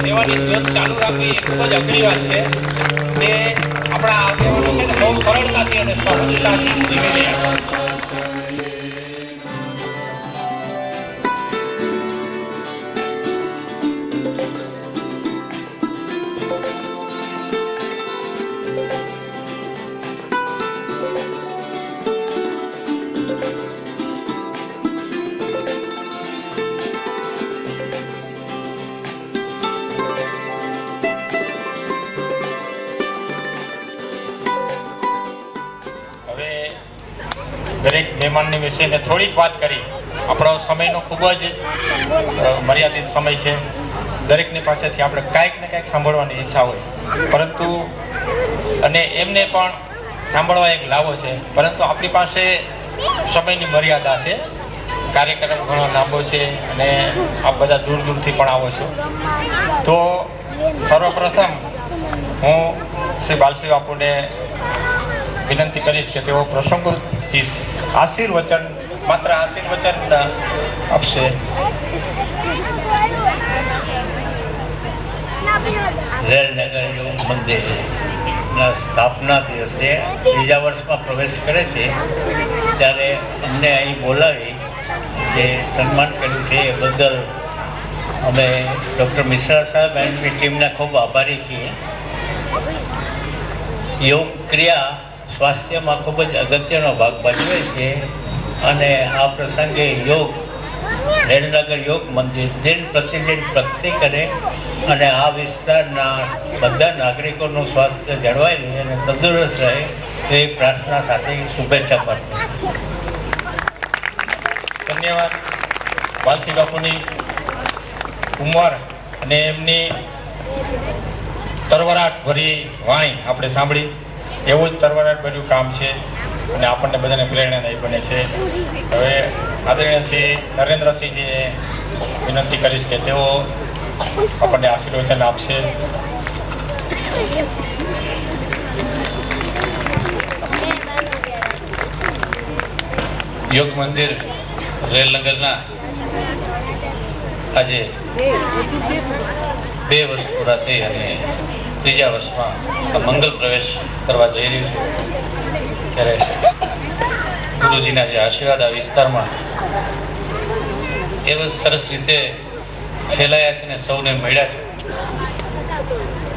સેવાની જ્યોત ચાલુ રાખવી એ ખૂબ જ અઘરી વાત છે. તે આપણા આગેવાનો છે ને બહુ સરળતાથી અને સહજતાથી જીવી રહ્યા છે. દરેક મહેમાનની વિશે મેં થોડીક વાત કરી. આપણો સમયનો ખૂબ જ મર્યાદિત સમય છે. દરેકની પાસેથી આપણે કાંઈક ને કાંઈક સાંભળવાની ઈચ્છા હોય, પરંતુ અને એમને પણ સાંભળવા એક લાવો છે, પરંતુ આપણી પાસે સમયની મર્યાદા છે. કાર્યક્રમ ઘણો લાંબો છે અને આપ બધા દૂર દૂરથી પણ આવો છો. તો સર્વપ્રથમ હું શ્રી બાલસિંહ બાપુને વિનંતી કરીશ કે તેઓ પ્રસંગોચિત આશીર્વચન, માત્ર આશીર્વચન આપશે. રેલનગર યોગ મંદિરના સ્થાપના દિવસે ત્રીજા વર્ષમાં પ્રવેશ કરે છે ત્યારે અમને અહીં બોલાવી જે સન્માન કર્યું છે એ બદલ અમે ડૉક્ટર મિશ્રા સાહેબ એમની ટીમના ખૂબ આભારી છીએ. યોગ ક્રિયા સ્વાસ્થ્યમાં ખૂબ જ અગત્યનો ભાગ ભજવે છે અને આ પ્રસંગે યોગ રેલનગર યોગ મંદિર દિન પ્રતિદિન પ્રગતિ કરે અને આ વિસ્તારના બધા નાગરિકોનું સ્વાસ્થ્ય જળવાઈ રહે અને તંદુરસ્ત રહે એ પ્રાર્થના સાથે શુભેચ્છા પાઠવું. ધન્યવાદ. બાલસિંહ બાપુની ઉંમર અને એમની તરવરાટ ભરી વાણી આપણે સાંભળી. એવું જ તરવરાટ ભર્યું કામ છે અને આપણને બધાને પ્રેરણાદાયી બને છે. હવે આદરણીય શ્રી નરેન્દ્રસિંહજીને વિનંતી કરીશ કે તેઓ આપણને આશીર્વચન આપશે. યોગ મંદિર રેલનગરના આજે 2 વર્ષ પૂરા થઈ અને ત્રીજા વર્ષમાં મંગલ પ્રવેશ કરવા જઈ રહ્યું છું. ત્યારે ગુરુજીના જે આશીર્વાદ આ વિસ્તારમાં એવા સરસ રીતે ફેલાયા છે ને સૌને મળ્યા છે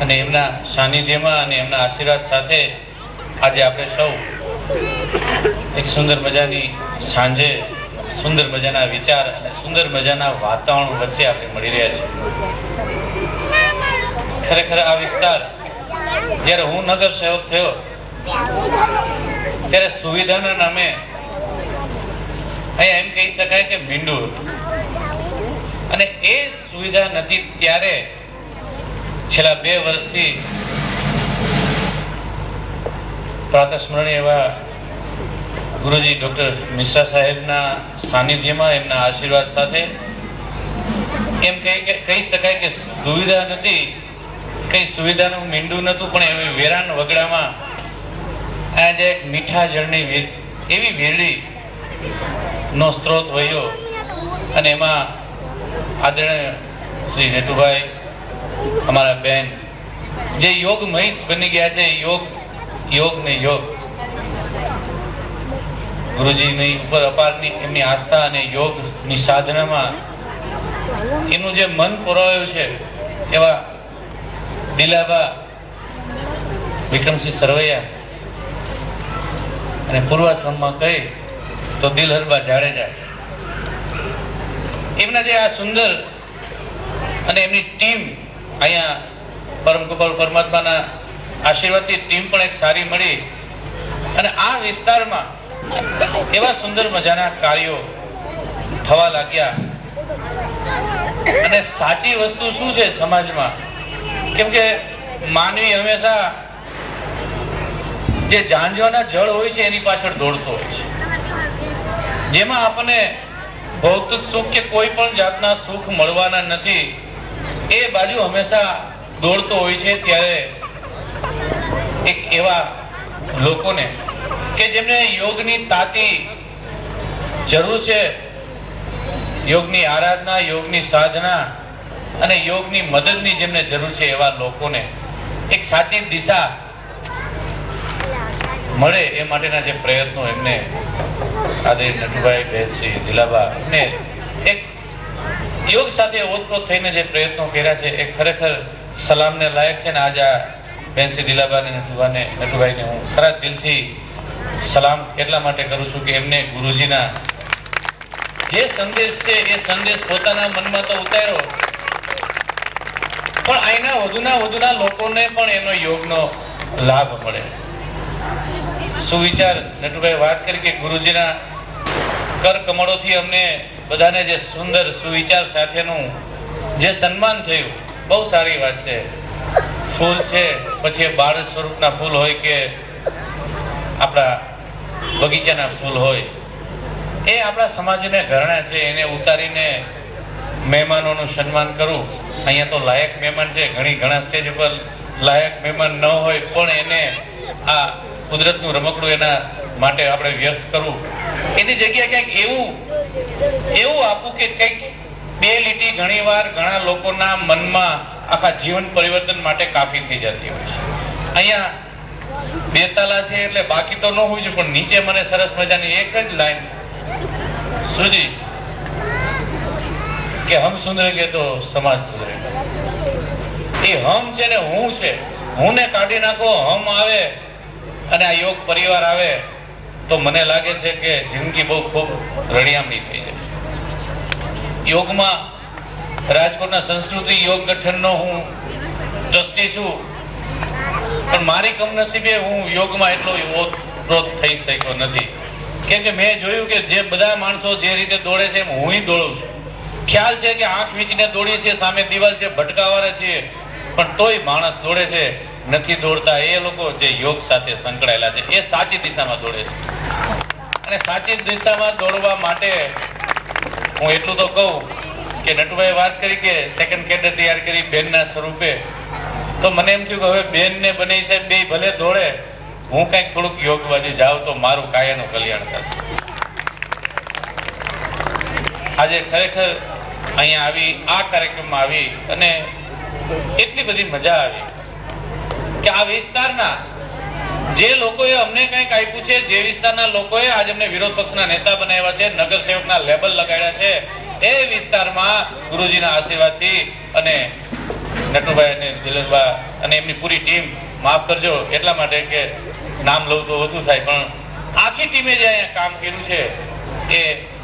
અને એમના સાનિધ્યમાં અને એમના આશીર્વાદ સાથે આજે આપણે સૌ એક સુંદર મજાની સાંજે સુંદર મજાના વિચાર અને સુંદર મજાના વાતાવરણ વચ્ચે આપણે મળી રહ્યા છીએ. ખરેખર આ વિસ્તાર જ્યારે હું નગર સેવક થયો ત્યારે સુવિધાના નામે અહીંયા એમ કહી શકાય કે મીંડું હતું અને એ સુવિધા નથી. ત્યારે છેલ્લા 2 વર્ષથી પ્રાતસ્મરણીય એવા ગુરુજી ડૉક્ટર મિશ્રા સાહેબના સાનિધ્યમાં એમના આશીર્વાદ સાથે એમ કહી શકાય કે સુવિધા નથી, કઈ સુવિધાનું મીંડું નહોતું, પણ એવી વેરાન વગડામાં આજે મીઠા જળની એવી વેરડી નો સ્ત્રોત વહ્યો અને એમાં આદરણીય શ્રી નેટુભાઈ અમારા બેન જે યોગમય બની ગયા છે. યોગ ને યોગ ગુરુજીની ઉપર અપારની એમની આસ્થા અને યોગની સાધનામાં એમનું જે મન પુરાયું છે એવા દિલાબા વિક્રમસિંહ સરવૈયા અને પૂર્વાશ્રમમાં કહી તો દિલહરબા જાડેજા એમના જે આ સુંદર અને એમની ટીમ અહીંયા પરમ કૃપાળુ પરમાત્માના આશીર્વાદથી ટીમ પણ એક સારી મળી અને આ વિસ્તારમાં એવા સુંદર મજાના કાર્યો થવા લાગ્યા. અને સાચી વસ્તુ શું છે સમાજમાં, કેમ કે માનવી હંમેશા જે ઝાંઝવાના જળ હોય છે એની પાછળ દોડતો હોય છે. જેમાં આપણને ભૌતિક સુખ કે કોઈ પણ જાતના સુખ મળવાના નથી એ બાજુ હંમેશા દોડતો હોય છે. ત્યારે એક એવા લોકોને કે જેમને યોગની તાતી જરૂર છે, યોગની આરાધના, યોગની સાધના અને યોગની મદદની જેમને જરૂર છે, એવા લોકોને એક સાચી દિશા મળે એ માટેના જે પ્રયત્નો એમને આજે નટુભાઈ, બેનશ્રી, દિલાબા એમને એક યોગ સાથે ઓતપ્રોત થઈને જે પ્રયત્નો કર્યા છે એ ખરેખર સલામને લાયક છે. ને આજે આ બેનશ્રી, દિલાબાને, નટુભાઈને હું ખરા દિલથી સલામ એટલા માટે કરું છું કે એમને ગુરુજીના જે સંદેશ છે એ સંદેશ પોતાના મનમાં તો ઉતાર્યો, પણ અહીંના વધુના લોકોને પણ એનો યોગનો લાભ મળે. સુવિચાર નટુભાઈ વાત કરી કે ગુરુજીના કર કમળોથી અમને બધાને જે સુંદર સુવિચાર સાથેનું જે સન્માન થયું, બહુ સારી વાત છે. ફૂલ છે, પછી બાળ સ્વરૂપના ફૂલ હોય કે આપણા બગીચાના ફૂલ હોય, એ આપણા સમાજને ઘરણા છે, એને ઉતારીને મહેમાનોનું સન્માન કરવું. અહીંયા તો લાયક મહેમાન છે, ઘણા સ્ટેજ ઉપર લાયક મહેમાન ન હોય પણ એને આ કુદરતનું રમકડું એના માટે આપણે વ્યર્થ કરવું, એની જગ્યાએ કંઈક એવું આપવું કે કંઈક બે લીટી ઘણીવાર ઘણા લોકોના મનમાં આખા જીવન પરિવર્તન માટે કાફી થઈ જતી હોય છે. અહીંયા બે તાલા છે એટલે બાકી તો ન હોય છે, પણ નીચે મને સરસ મજાની એક જ લાઈન સુધી કે હમ સુધરેંગે તો સમાજ સુધરેગા. એ હમ છે ને હું છે, હું ને કાઢી નાખો, હમ આવે અને આ યોગ પરિવાર આવે તો મને લાગે છે કે જિંદગી બહુ ખૂબ રળિયામણી થઈ જાય. યોગમાં રાજકોટના સંસ્કૃતિ યોગ ગઠનનો હું ટ્રસ્ટી છું, પણ મારી કમનસીબે હું યોગમાં એટલો ઓતપ્રોત થઈ શક્યો નથી. કેમ કે મેં જોયું કે જે બધા માણસો જે રીતે દોડે છે એમ હું દોડું છું. ખ્યાલ છે કે આંખ વીંચીને દોડીએ છીએ, સામે દિવાલ છે, ભટકાવાના છીએ, પણ તોય માણસ દોડે છે. નથી દોડતા એ લોકો જે યોગ સાથે સંકળાયેલા છે, એ સાચી દિશામાં દોડે છે. અને સાચી દિશામાં દોડવા માટે હું એટલું તો કહું કે નટુભાઈ વાત કરી કે સેકન્ડ કેડર તૈયાર કરી બેનના સ્વરૂપે, તો મને એમ થયું કે હવે બેનને બને સાહેબ બે ભલે દોડે, હું કંઈક થોડુંક યોગ બાજુ જાઉં તો મારું કાયાનું કલ્યાણ થશે. આજે ખરેખર અહીંયા આવી આ કાર્યક્રમમાં આવી અને એટલી બધી મજા આવી કે આ વિસ્તારના જે લોકોએ અમને કંઈક આપ્યું છે, જે વિસ્તારના લોકોએ આજે અમને વિરોધ પક્ષના નેતા બનાવ્યા છે, નગર સેવકના લેબલ લગાડ્યા છે, એ વિસ્તારમાં ગુરુજીના આશીર્વાદથી અને નટુભાઈ અને દિલરબા અને એમની પૂરી ટીમ, માફ કરજો એટલા માટે કે નામ લઉં તો વધુ થાય, પણ આખી ટીમે જે અહીંયા કામ કર્યું છે એ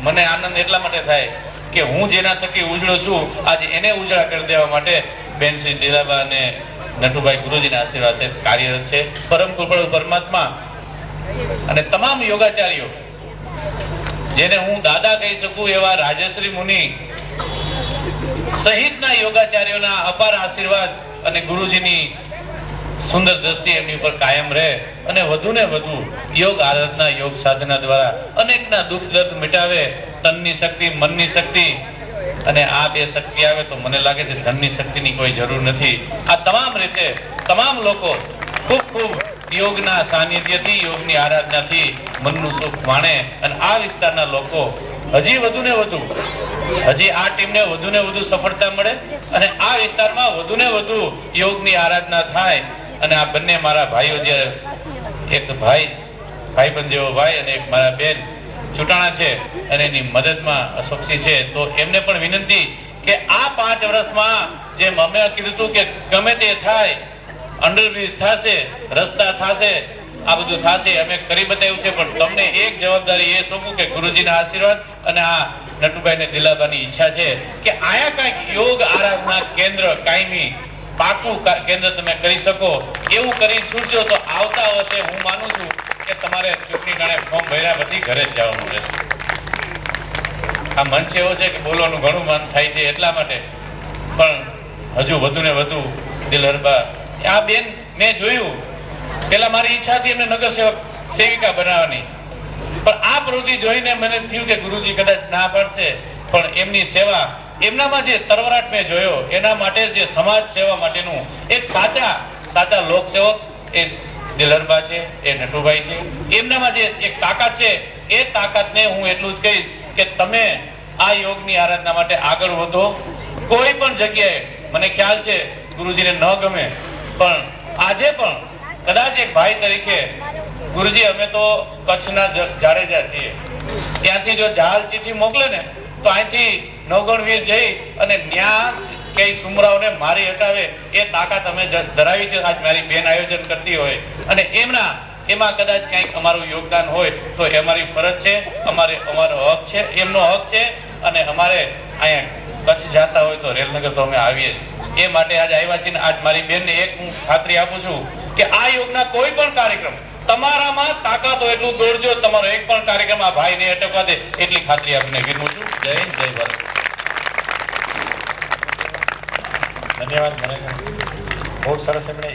મને આનંદ એટલા માટે થાય કે હું જેના થકી ઉજળો છું, આજે એને ઉજળા કરી દેવા માટે બેનશ્રી દિલાબા અને નટુભાઈ ગુરુજીના આશીર્વાદ છે, કાર્યરત છે. પરમ કૃપાળુ પરમાત્મા અને તમામ યોગાચાર્યો, જેને હું દાદા કહી શકું એવા રાજશ્રી મુનિ સહિતના યોગાચાર્યોના અપાર આશીર્વાદ અને ગુરુજીની સુંદર દ્રષ્ટિ એમની ઉપર કાયમ રહે અને વધુ ને વધુ યોગ આરાધના, યોગ સાધના દ્વારા અનેકના દુઃખ દર્દ મિટાવે. તનની શક્તિ, મનની શક્તિ, અને આ બે શક્તિ આવે તો મને લાગે છે ધનની શક્તિની કોઈ જરૂર નથી. આ તમામ રીતે તમામ લોકો ખૂબ ખૂબ યોગના સાનિધ્યથી, યોગની આરાધનાથી મનનું સુખ માણે અને આ વિસ્તારના લોકો હજી વધુ ને વધુ, હજી આ ટીમને વધુ ને વધુ સફળતા મળે અને આ વિસ્તારમાં વધુ ને વધુ યોગની આરાધના થાય. અને આ બંને મારા ભાઈઓ, જે એક ભાઈબંધ જેવો ભાઈ અને એક મારા બેન ચૂંટાણા છે અને એની મદદમાં અશોકસિંહ છે, તો એમને પણ વિનંતી કે આ 5 વર્ષમાં જેમ અમે કીધું હતું કે ગમે તે થાય, અંડરબ્રિજ થશે, રસ્તા થશે, આ બધું થશે, અમે કરી બતાવ્યું છે, પણ તમને એક જવાબદારી એ સોંપું કે ગુરુજીના આશીર્વાદ અને આ નટુભાઈ ને દિલાબાની ઈચ્છા છે કે આયા કંઈક યોગ આરાધના કેન્દ્ર કાયમી પાકું કેન્દ્ર તમે કરી શકો એવું કરી છૂટજો તો આવતા વર્ષે હું માનું છું કે તમારે ચૂંટણી ટાણે ફોર્મ ભર્યા પછી ઘરે જ જવાનું રહેશે. આ મંચ એવો છે કે બોલવાનું ઘણું મન થાય છે એટલા માટે, પણ હજુ વધુ ને વધુ દિલહરબા આ બેન મેં જોયું, પેલા મારી ઈચ્છા હતી એમને નગર સેવિકા બનાવવાની, પણ આ પ્રવૃત્તિ જોઈને મને થયું કે ગુરુજી કદાચ ના પાડશે, પણ એમની સેવા, એમનામાં જે તરવરાટ મેં જોયો, એના માટે જે સમાજ સેવા માટેનું એક સાચા લોકસેવક એ દિલહરબા છે, એ નટુભાઈ છે. એમનામાં જે એક તાકાત છે, એ તાકાતને હું એટલું જ કહીશ કે તમે આ યોગની આરાધના માટે આગળ વધો. કોઈ પણ જગ્યાએ મને ખ્યાલ છે ગુરુજીને ન ગમે, પણ આજે પણ કદાચ એક ભાઈ તરીકે ગુરુજી અમે તો કચ્છના જાડેજા છીએ, ત્યાંથી જો જહાલ ચિઠ્ઠી મોકલે ને તો અહીંથી નવગણવીર જઈ અને ન્યા કઈ સુમરાઓને મારી હટાવે એ તાકાત અમે ધરાવી છે. આજ મારી બેન આયોજન કરતી હોય અને એમાં કદાચ કંઈક અમારું યોગદાન હોય તો એ અમારી ફરજ છે, અમારો હક છે, એમનો હક છે. અને અમારે અહીંયા કચ્છ જતા હોય તો રેલનગર તો અમે આવીએ. એ માટે આજ આવ્યા છીએ. આજ મારી બેનને એક હું ખાતરી આપું છું કે આ યોગના કોઈ પણ કાર્યક્રમ તમારામાં તાકાત હોય એટલું દોડજો. તમારો એક પણ કાર્યક્રમ આ ભાઈને અટકવા દે એટલી ખાતરી આપીને વિરમું છું. જય હિન્દ, જય ભારત. ધન્યવાદ. મને બહુ સરસ એમણે